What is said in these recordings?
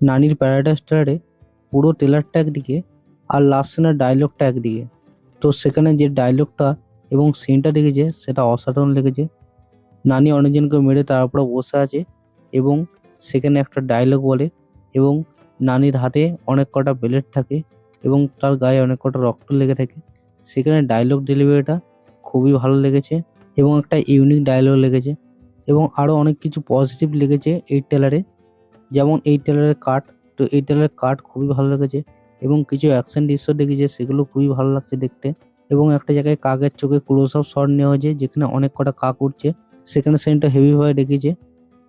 নানির প্যারাডাইস ট্রেলারে পুরো ট্রেলারটা একদিকে আর লাস্ট সিনের ডায়লগটা একদিকে। তো সেখানে যে ডায়লগটা এবং সিনটা দেখেছে সেটা অসাধারণ লেগেছে। নানি অনেকজনকে মেরে তার উপরে বসে আছে এবং সেখানে একটা ডায়লগ বলে এবং নানির হাতে অনেক কটা ব্লেড থাকে এবং তার গায়ে অনেক কটা রক্ত লেগে থাকে। সেখানে ডায়লগ ডেলিভারিটা খুবই ভালো লেগেছে এবং একটা ইউনিক ডায়লগ লেগেছে এবং আরও অনেক কিছু পজিটিভ লেগেছে এই ট্রেলারে। যেমন এই ট্রেলারের কাট, তো এই ট্রেলারের কাট খুবই ভালো লেগেছে এবং কিছু অ্যাকশন দৃশ্য দেখেছে সেগুলো খুবই ভালো লাগছে দেখতে। এবং একটা জায়গায় কাকের চোখে ক্লোজ আপ শট নেওয়া হয়েছে যেখানে অনেক কটা কাক উঠছে, সেখানে সিনটা হেভি ভাবে রেখেছে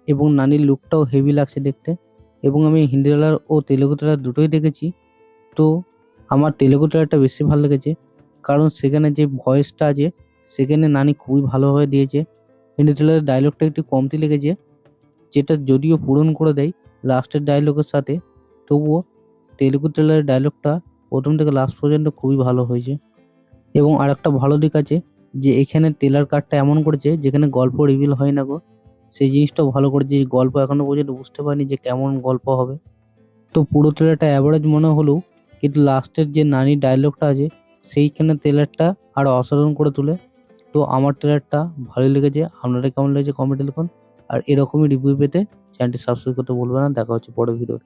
এবং নানির লুকটাও হেভি লাগছে দেখতে। এবং আমি হিন্দি ট্রেলার ও তেলেগু ট্রেলার দুটোই দেখেছি। তো আমার তেলেগু ট্রেলারটা বেশি ভালো লেগেছে কারণ সেখানে যে ভয়েসটা আছে সেখানে নানি খুবই ভালোভাবে দিয়েছে। হিন্দি ট্রেলারের ডায়লগটা একটু কমতি লেগেছে, যেটা যদিও পূরণ করে দেয় লাস্টের ডায়লগের সাথে, তবুও তেলেগু ট্রেলারের ডায়লগটা প্রথম থেকে লাস্ট পর্যন্ত খুবই ভালো হয়েছে। এবং আরেকটা ভালো দিক আছে যে এখানে ট্রেলার কাটটা এমন করেছে যেখানে গল্প রিভিল হয় না গো, সেই জিনিসটাও ভালো করেছে। এই গল্প এখনো পর্যন্ত বুঝতে পারিনি যে কেমন গল্প হবে। তো পুরো ট্রেলারটা অ্যাভারেজ মনে হলেও কিন্তু লাস্টের যে নানি ডায়লগটা আছে সেইখানে ট্রেলারটা আরো অসাধারণ করে তোলে। তো আমার ট্রেলারটা ভালোই লেগেছে। আপনাদের কেমন লেগেছে কমেন্টে লিখুন। আর এরকমই রিভিউ পেতে চ্যানেলটি সাবস্ক্রাইব করতে ভুলবেন না। দেখা হচ্ছে পরের ভিডিও।